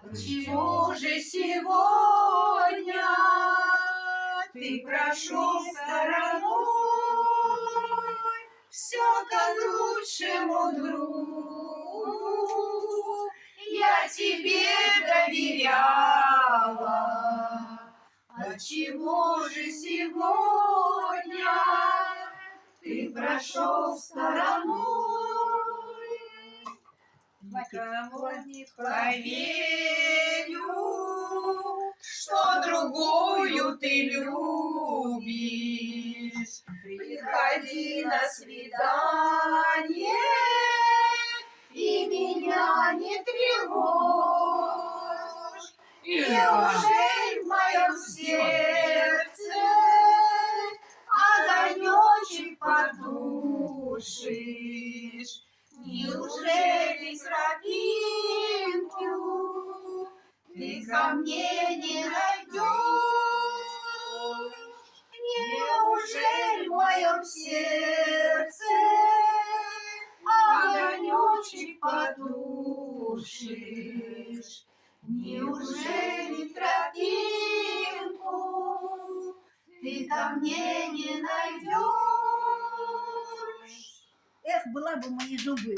Отчего же сегодня ты прошел стороной? Все к лучшему, друг, я тебе доверяла. Отчего же сегодня ты прошел стороной? Никому не поверю, что другую ты любишь. Приходи на свидание и меня не тревожь. Неужели в моем сердце огонечек потушишь? Неужели тропинку ты ко мне не найдешь? Неужели в моем сердце огонечек потушишь? Неужели тропинку ты ко мне не найдешь? Эх, была бы мои зубы.